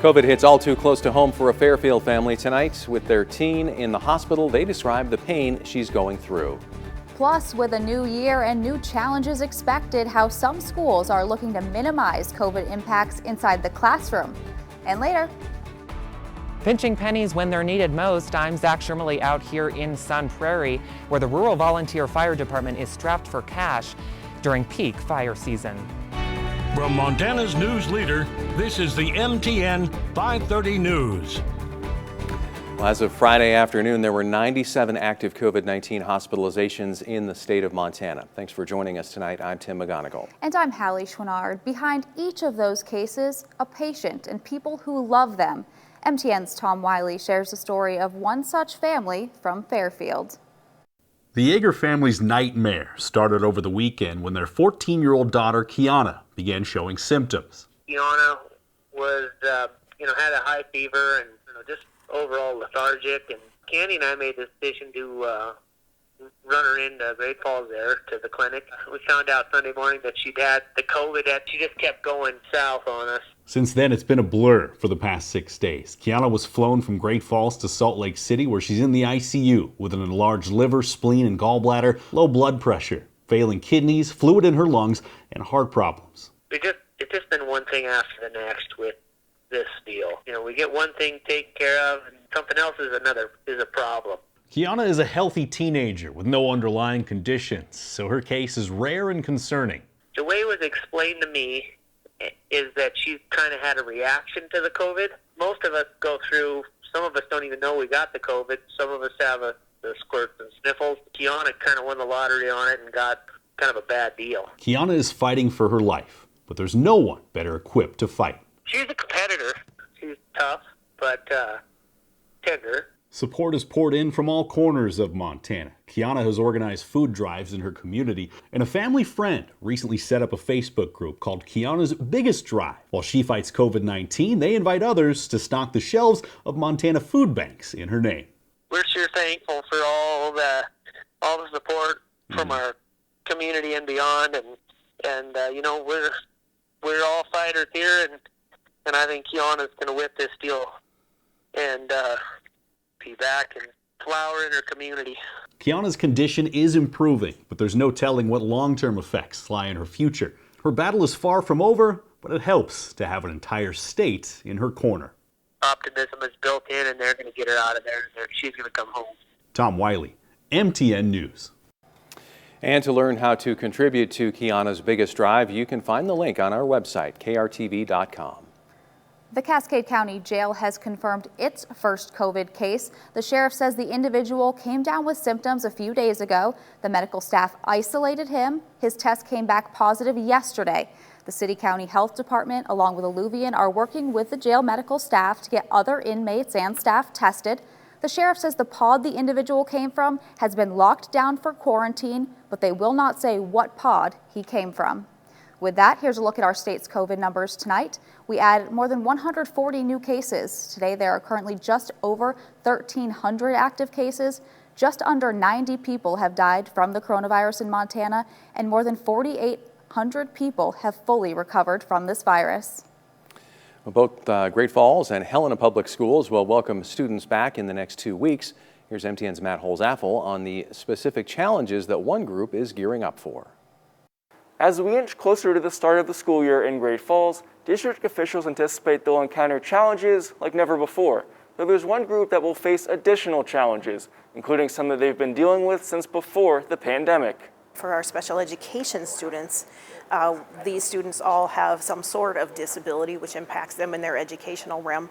COVID hits all too close to home for a Fairfield family tonight. With their teen in the hospital, they describe the pain she's going through. Plus, with a new year and new challenges expected, how some schools are looking to minimize COVID impacts inside the classroom. And later, pinching pennies when they're needed most. I'm Zach Shermley out here in Sun Prairie, where the Rural Volunteer Fire Department is strapped for cash during peak fire season. From Montana's news leader, this is the MTN 530 News. Well, as of Friday afternoon, there were 97 active COVID-19 hospitalizations in the state of Montana. Thanks for joining us tonight. I'm Tim McGonigal. And I'm Hallie Schwinnard. Behind each of those cases, a patient and people who love them. MTN's Tom Wiley shares the story of one such family from Fairfield. The Yeager family's nightmare started over the weekend when their 14-year-old daughter, Kiana, began showing symptoms. Kiana was, had a high fever and just overall lethargic. And Candy and I made the decision to run her into Great Falls there to the clinic. We found out Sunday morning that she'd had the COVID, that she just kept going south on us. Since then, it's been a blur for the past 6 days. Kiana was flown from Great Falls to Salt Lake City, where she's in the ICU with an enlarged liver, spleen, and gallbladder, low blood pressure, failing kidneys, fluid in her lungs, and heart problems. It's just been one thing after the next with this deal. We get one thing taken care of, and something else is a problem. Kiana is a healthy teenager with no underlying conditions, so her case is rare and concerning. The way it was explained to me is that she's kind of had a reaction to the COVID. Most of us go through, some of us don't even know we got the COVID. Some of us have the squirts and sniffles. Kiana kind of won the lottery on it and got kind of a bad deal. Kiana is fighting for her life, but there's no one better equipped to fight. She's a competitor. She's tough, but tender. Support is poured in from all corners of Montana. Kiana has organized food drives in her community, and a family friend recently set up a Facebook group called Kiana's Biggest Drive. While she fights COVID-19, they invite others to stock the shelves of Montana food banks in her name. We're sure thankful for all the support from our community and beyond, and we're all fighters here, and I think Kiana's going to whip this deal and be back and flower in her community. Kiana's condition is improving, but there's no telling what long-term effects lie in her future. Her battle is far from over, but it helps to have an entire state in her corner. Optimism is built in, and they're going to get her out of there, and she's going to come home. Tom Wiley, MTN News. And to learn how to contribute to Kiana's Biggest Drive, you can find the link on our website, krtv.com. The Cascade County Jail has confirmed its first COVID case. The sheriff says the individual came down with symptoms a few days ago. The medical staff isolated him. His test came back positive yesterday. The City County Health Department, along with Alluvian, are working with the jail medical staff to get other inmates and staff tested. The sheriff says the pod the individual came from has been locked down for quarantine, but they will not say what pod he came from. With that, here's a look at our state's COVID numbers tonight. We added more than 140 new cases. Today, there are currently just over 1,300 active cases. Just under 90 people have died from the coronavirus in Montana, and more than 4,800 people have fully recovered from this virus. Both Great Falls and Helena Public Schools will welcome students back in the next 2 weeks. Here's MTN's Matt Holzaffel on the specific challenges that one group is gearing up for. As we inch closer to the start of the school year in Great Falls, district officials anticipate they'll encounter challenges like never before. Though there's one group that will face additional challenges, including some that they've been dealing with since before the pandemic. For our special education students, these students all have some sort of disability which impacts them in their educational realm,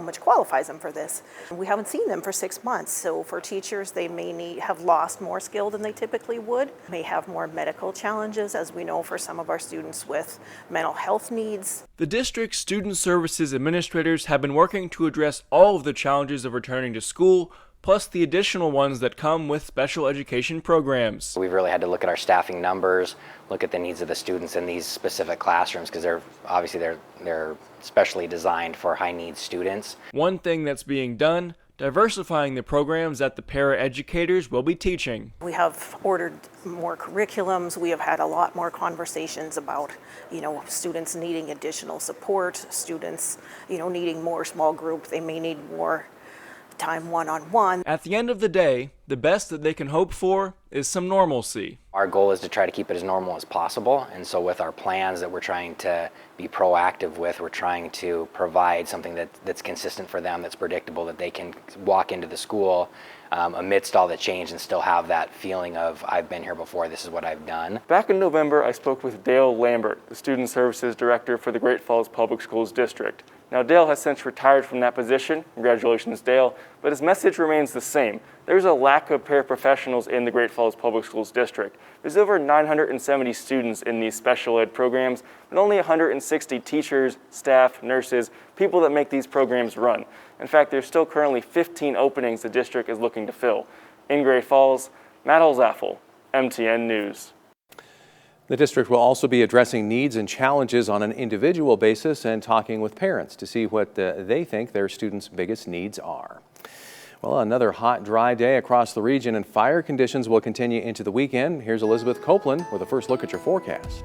which qualifies them for this. We haven't seen them for 6 months, so for teachers they may have lost more skill than they typically would, may have more medical challenges, as we know for some of our students with mental health needs. The district's student services administrators have been working to address all of the challenges of returning to school, plus the additional ones that come with special education programs. We've really had to look at our staffing numbers, look at the needs of the students in these specific classrooms, because they're specially designed for high needs students. One thing that's being done diversifying the programs that the para-educators will be teaching. We have ordered more curriculums. We have had a lot more conversations about, students needing additional support, students, needing more small group. They may need more time one-on-one. At the end of the day, the best that they can hope for is some normalcy. Our goal is to try to keep it as normal as possible, and so with our plans that we're trying to be proactive with, we're trying to provide something that's consistent for them, that's predictable, that they can walk into the school amidst all the change and still have that feeling of, I've been here before, this is what I've done. Back in November, I spoke with Dale Lambert, the Student Services Director for the Great Falls Public Schools District. Now, Dale has since retired from that position. Congratulations, Dale. But his message remains the same. There's a lack of paraprofessionals in the Great Falls Public Schools District. There's over 970 students in these special ed programs, but only 160 teachers, staff, nurses, people that make these programs run. In fact, there's still currently 15 openings the district is looking to fill. In Great Falls, Matt Holzaffel, MTN News. The district will also be addressing needs and challenges on an individual basis and talking with parents to see what they think their students' biggest needs are. Well, another hot, dry day across the region, and fire conditions will continue into the weekend. Here's Elizabeth Copeland with a first look at your forecast.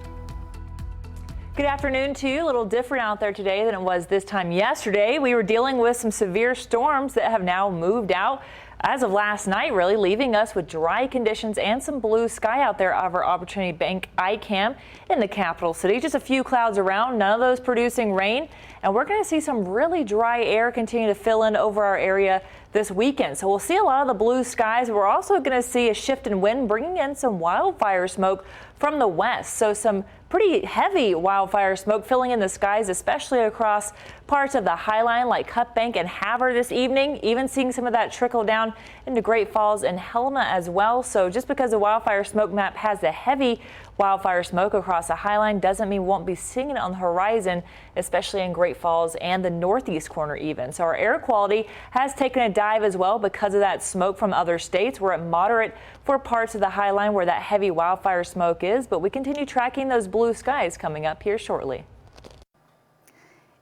Good afternoon to you. A little different out there today than it was this time yesterday. We were dealing with some severe storms that have now moved out as of last night, really leaving us with dry conditions and some blue sky out there over Opportunity Bank ICAM in the capital city. Just a few clouds around, none of those producing rain. And we're going to see some really dry air continue to fill in over our area this weekend. So we'll see a lot of the blue skies. We're also going to see a shift in wind, bringing in some wildfire smoke from the west. So some pretty heavy wildfire smoke filling in the skies, especially across parts of the Highline like Cut Bank and Havre this evening, even seeing some of that trickle down into Great Falls and Helena as well. So just because the wildfire smoke map has the heavy wildfire smoke across the Highline doesn't mean we won't be seeing it on the horizon, especially in Great Falls and the northeast corner even. So our air quality has taken a dive as well because of that smoke from other states. We're at moderate for parts of the Highline where that heavy wildfire smoke is, but we continue tracking those blue skies coming up here shortly.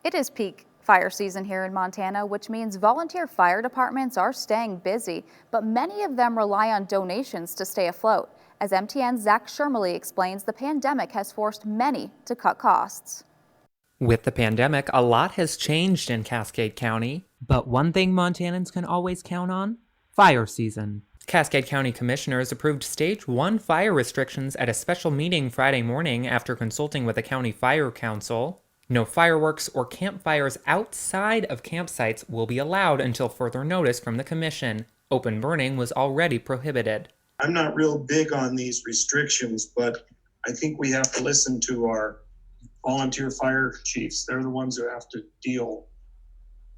It is peak fire season here in Montana, which means volunteer fire departments are staying busy, but many of them rely on donations to stay afloat. As MTN's Zach Shermley explains, the pandemic has forced many to cut costs. With the pandemic, a lot has changed in Cascade County, but one thing Montanans can always count on: fire season. Cascade County Commissioners approved Stage 1 fire restrictions at a special meeting Friday morning after consulting with the County Fire Council. No fireworks or campfires outside of campsites will be allowed until further notice from the commission. Open burning was already prohibited. I'm not real big on these restrictions, but I think we have to listen to our volunteer fire chiefs. They're the ones who have to deal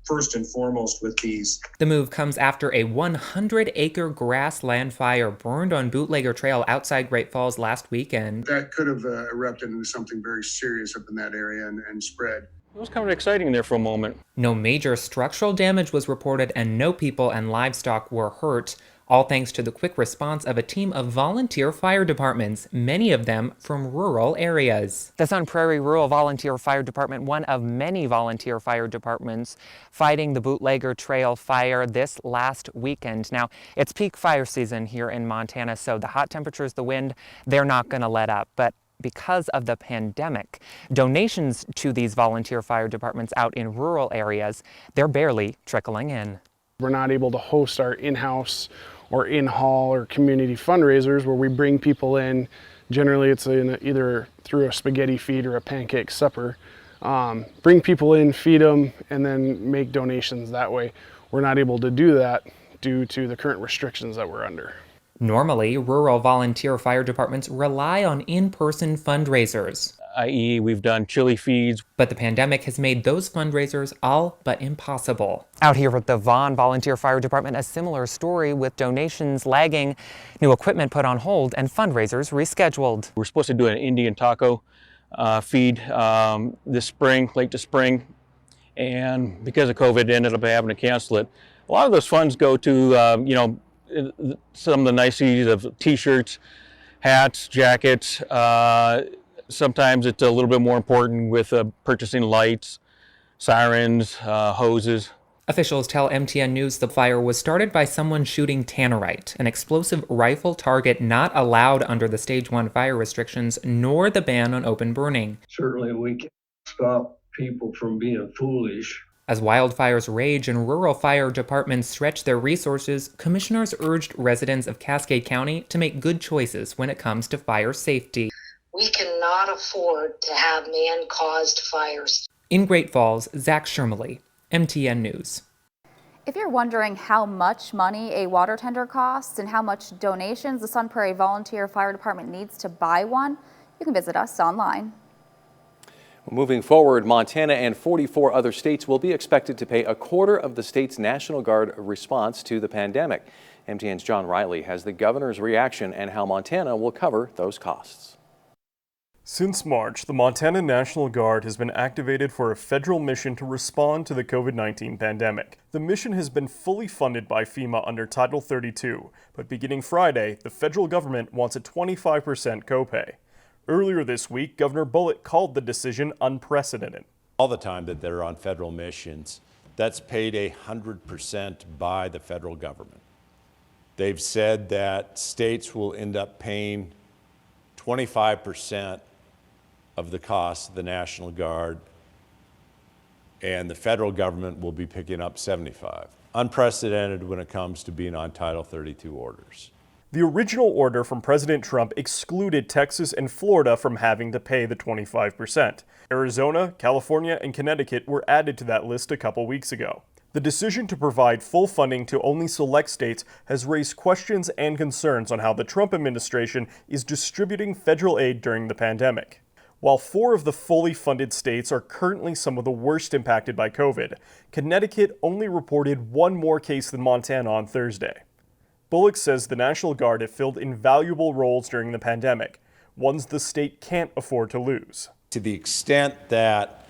first and foremost with these. The move comes after a 100-acre grassland fire burned on Bootlegger Trail outside Great Falls last weekend. That could have erupted into something very serious up in that area and spread. It was kind of exciting there for a moment. No major structural damage was reported and no people and livestock were hurt, all thanks to the quick response of a team of volunteer fire departments, many of them from rural areas. The Sun Prairie Rural Volunteer Fire Department, one of many volunteer fire departments fighting the Bootlegger Trail fire this last weekend. Now, it's peak fire season here in Montana, so the hot temperatures, the wind, they're not going to let up. But because of the pandemic, donations to these volunteer fire departments out in rural areas, they're barely trickling in. We're not able to host our in-house or in-hall or community fundraisers where we bring people in. Generally it's either through a spaghetti feed or a pancake supper. Bring people in, feed them, and then make donations that way. We're not able to do that due to the current restrictions that we're under. Normally, rural volunteer fire departments rely on in-person fundraisers, i.e. we've done chili feeds. But the pandemic has made those fundraisers all but impossible. Out here at the Vaughn Volunteer Fire Department, a similar story with donations lagging, new equipment put on hold, and fundraisers rescheduled. We're supposed to do an Indian taco feed this spring, late this spring, and because of COVID, ended up having to cancel it. A lot of those funds go to, some of the niceties of t-shirts, hats, jackets. Sometimes it's a little bit more important with purchasing lights, sirens, hoses. Officials tell MTN News the fire was started by someone shooting tannerite, an explosive rifle target not allowed under the Stage 1 fire restrictions nor the ban on open burning. Certainly we can stop people from being foolish. As wildfires rage and rural fire departments stretch their resources, commissioners urged residents of Cascade County to make good choices when it comes to fire safety. We cannot afford to have man-caused fires. In Great Falls, Zach Shermley, MTN News. If you're wondering how much money a water tender costs and how much donations the Sun Prairie Volunteer Fire Department needs to buy one, you can visit us online. Moving forward, Montana and 44 other states will be expected to pay a quarter of the state's National Guard response to the pandemic. MTN's John Riley has the governor's reaction and how Montana will cover those costs. Since March, the Montana National Guard has been activated for a federal mission to respond to the COVID-19 pandemic. The mission has been fully funded by FEMA under Title 32, but beginning Friday, the federal government wants a 25% copay. Earlier this week, Governor Bullock called the decision unprecedented. All the time that they're on federal missions, that's paid 100% by the federal government. They've said that states will end up paying 25% of the cost of the National Guard, and the federal government will be picking up 75%. Unprecedented when it comes to being on Title 32 orders. The original order from President Trump excluded Texas and Florida from having to pay the 25%. Arizona, California, and Connecticut were added to that list a couple weeks ago. The decision to provide full funding to only select states has raised questions and concerns on how the Trump administration is distributing federal aid during the pandemic. While 4 of the fully funded states are currently some of the worst impacted by COVID, Connecticut only reported 1 more case than Montana on Thursday. Bullock says the National Guard have filled invaluable roles during the pandemic, ones the state can't afford to lose. To the extent that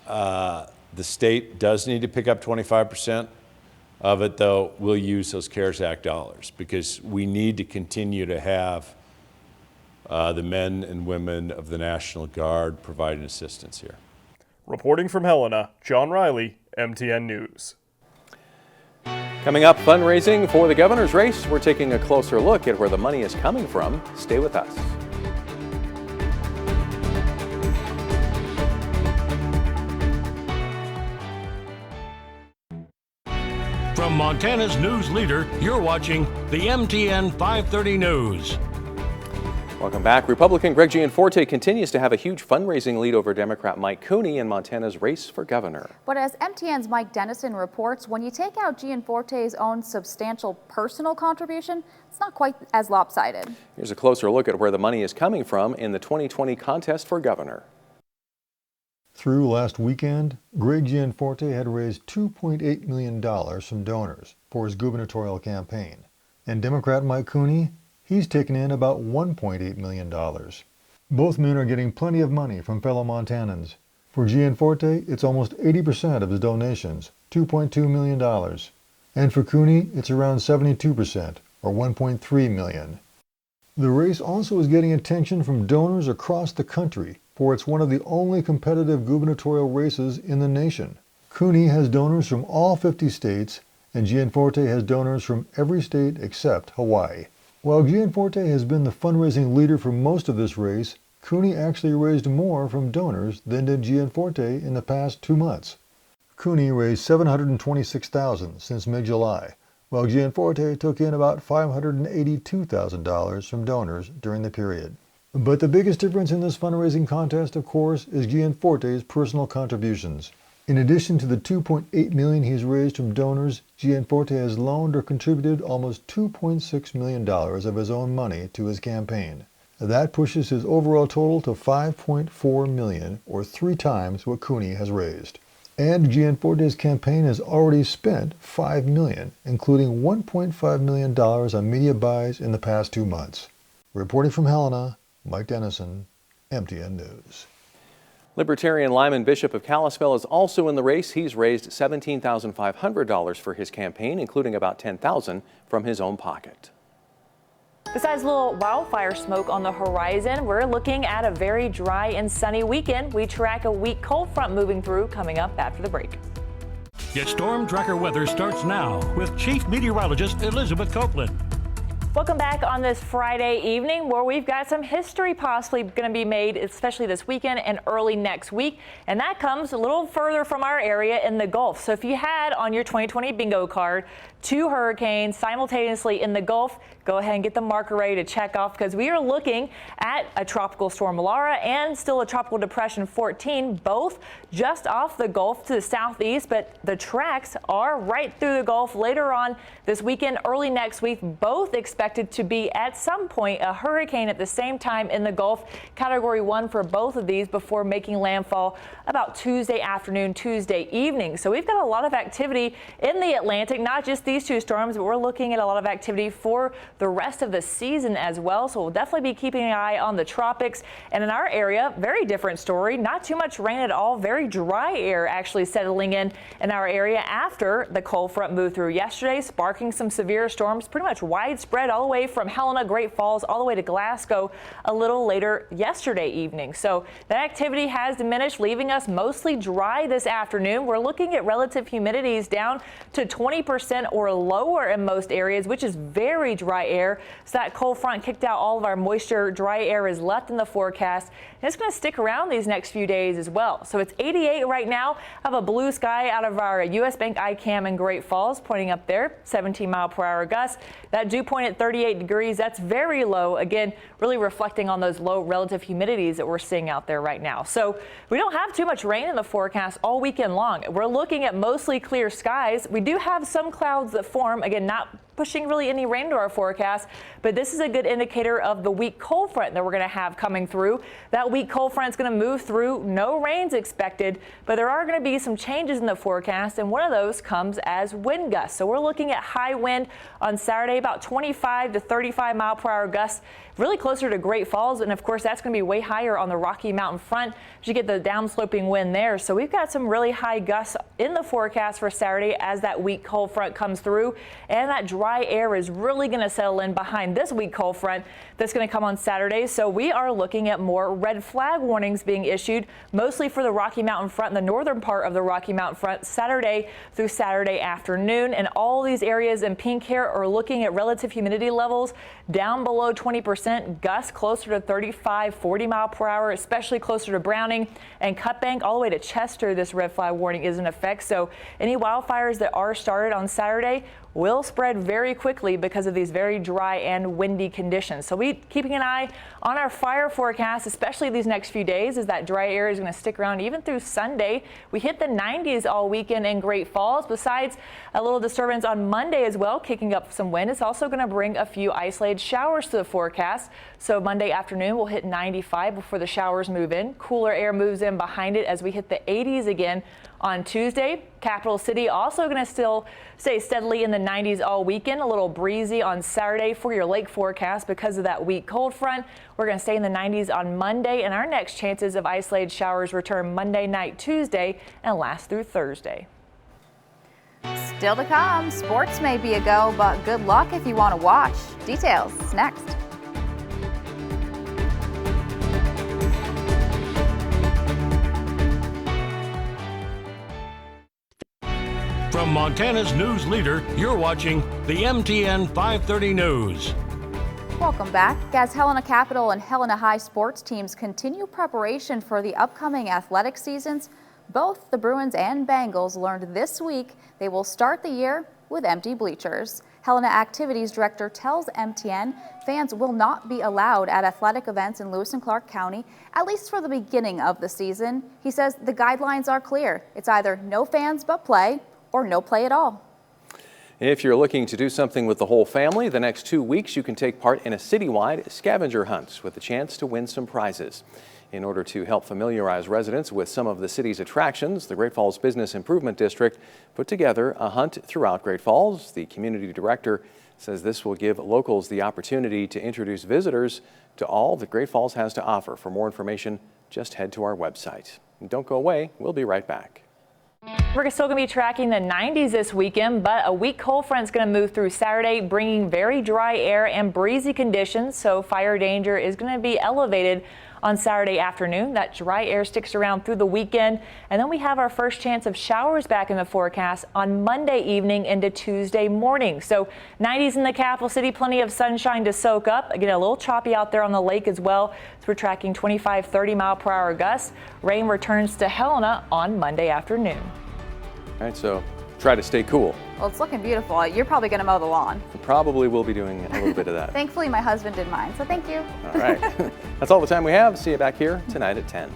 the state does need to pick up 25% of it, though, we'll use those CARES Act dollars because we need to continue to have the men and women of the National Guard providing assistance here. Reporting from Helena, John Riley, MTN News. Coming up, fundraising for the governor's race. We're taking a closer look at where the money is coming from. Stay with us. From Montana's news leader, you're watching the MTN 530 News. Welcome back. Republican Greg Gianforte continues to have a huge fundraising lead over Democrat Mike Cooney in Montana's race for governor. But as MTN's Mike Dennison reports, when you take out Gianforte's own substantial personal contribution, it's not quite as lopsided. Here's a closer look at where the money is coming from in the 2020 contest for governor. Through last weekend, Greg Gianforte had raised $2.8 million from donors for his gubernatorial campaign. And Democrat Mike Cooney, he's taken in about $1.8 million. Both men are getting plenty of money from fellow Montanans. For Gianforte, it's almost 80% of his donations, $2.2 million. And for Cooney, it's around 72%, or $1.3 million. The race also is getting attention from donors across the country, for it's one of the only competitive gubernatorial races in the nation. Cooney has donors from all 50 states, and Gianforte has donors from every state except Hawaii. While Gianforte has been the fundraising leader for most of this race, Cooney actually raised more from donors than did Gianforte in the past 2 months. Cooney raised $726,000 since mid-July, while Gianforte took in about $582,000 from donors during the period. But the biggest difference in this fundraising contest, of course, is Gianforte's personal contributions. In addition to the $2.8 million he's raised from donors, Gianforte has loaned or contributed almost $2.6 million of his own money to his campaign. That pushes his overall total to $5.4 million, or 3 times what Cooney has raised. And Gianforte's campaign has already spent $5 million, including $1.5 million on media buys in the past 2 months. Reporting from Helena, Mike Dennison, MTN News. Libertarian Lyman Bishop of Kalispell is also in the race. He's raised $17,500 for his campaign, including about $10,000 from his own pocket. Besides a little wildfire smoke on the horizon, we're looking at a very dry and sunny weekend. We track a weak cold front moving through coming up after the break. Get Storm Tracker weather starts now with Chief Meteorologist Elizabeth Copeland. Welcome back on this Friday evening where we've got some history possibly going to be made, especially this weekend and early next week. And that comes a little further from our area in the Gulf. So if you had on your 2020 bingo card 2 hurricanes simultaneously in the Gulf, go ahead and get the marker ready to check off, because we are looking at a tropical storm Laura and still a tropical depression 14, both just off the Gulf to the southeast, but the tracks are right through the Gulf later on this weekend, early next week, both expected to be at some point a hurricane at the same time in the Gulf. Category 1 for both of these before making landfall about Tuesday afternoon, Tuesday evening. So we've got a lot of activity in the Atlantic, not just these 2 storms, but we're looking at a lot of activity for the rest of the season as well. So we'll definitely be keeping an eye on the tropics. And in our area, very different story. Not too much rain at all. Very dry air actually settling in our area after the cold front moved through yesterday, sparking some severe storms, pretty much widespread all the way from Helena, Great Falls, all the way to Glasgow a little later yesterday evening. So that activity has diminished, leaving us mostly dry this afternoon. We're looking at relative humidities down to 20% or lower in most areas, which is very dry air. So that cold front kicked out all of our moisture. Dry air is left in the forecast, and it's going to stick around these next few days as well. So it's 88 right now. Have a blue sky out of our U.S. Bank ICAM in Great Falls, pointing up there, 17-mile-per-hour gusts. That dew point at 38 degrees. That's very low. Again, really reflecting on those low relative humidities that we're seeing out there right now. So we don't have too much rain in the forecast all weekend long. We're looking at mostly clear skies. We do have some clouds that form, again, not pushing really any rain to our forecast, but this is a good indicator of the weak cold front that we're going to have coming through. That weak cold front is going to move through. No rains expected, but there are going to be some changes in the forecast, and one of those comes as wind gusts. So we're looking at high wind on Saturday, about 25 to 35 mile per hour gusts, really closer to Great Falls, and of course that's going to be way higher on the Rocky Mountain front as you get the downsloping wind there. So we've got some really high gusts in the forecast for Saturday as that weak cold front comes through, and that dry air is really going to settle in behind this weak cold front that's going to come on Saturday. So we are looking at more red flag warnings being issued, mostly for the Rocky Mountain front, the northern part of the Rocky Mountain front, Saturday through Saturday afternoon. And all these areas in pink here are looking at relative humidity levels down below 20%, gusts closer to 35, 40 mile per hour, especially closer to Browning and Cut Bank, all the way to Chester. This red flag warning is in effect. So any wildfires that are started on Saturday will spread very quickly because of these very dry and windy conditions. So we keeping an eye on our fire forecast, especially these next few days, as that dry air is going to stick around even through Sunday. We hit the 90s all weekend in Great Falls, besides a little disturbance on Monday as well, kicking up some wind. It's also going to bring a few isolated showers to the forecast. So Monday afternoon we'll hit 95 before the showers move in. Cooler air moves in behind it as we hit the 80s again on Tuesday. Capital City also going to still stay steadily in the 90s all weekend. A little breezy on Saturday for your lake forecast because of that weak cold front. We're going to stay in the 90s on Monday, and our next chances of isolated showers return Monday night, Tuesday, and last through Thursday. Still to come, sports may be a go, but good luck if you want to watch. Details next. From Montana's news leader, you're watching the MTN 530 News. Welcome back. As Helena Capital and Helena High sports teams continue preparation for the upcoming athletic seasons, both the Bruins and Bengals learned this week they will start the year with empty bleachers. Helena Activities Director tells MTN fans will not be allowed at athletic events in Lewis and Clark County, at least for the beginning of the season. He says the guidelines are clear. It's either no fans but play, or no play at all. If you're looking to do something with the whole family, the next 2 weeks you can take part in a citywide scavenger hunt with the chance to win some prizes. In order to help familiarize residents with some of the city's attractions, the Great Falls Business Improvement District put together a hunt throughout Great Falls. The community director says this will give locals the opportunity to introduce visitors to all that Great Falls has to offer. For more information, just head to our website. And don't go away, we'll be right back. We're still going to be tracking the 90s this weekend, but a weak cold front is going to move through Saturday, bringing very dry air and breezy conditions, so fire danger is going to be elevated on Saturday afternoon. That dry air sticks around through the weekend, and then we have our first chance of showers back in the forecast on Monday evening into Tuesday morning. So 90s in the capital city, plenty of sunshine to soak up. Again, a little choppy out there on the lake as well. So we're tracking 25, 30-mile-per-hour gusts. Rain returns to Helena on Monday afternoon. All right, so try to stay cool. Well, it's looking beautiful. You're probably going to mow the lawn. Probably will be doing a little bit of that. Thankfully, my husband did mine, so thank you. All right. That's all the time we have. See you back here tonight at 10.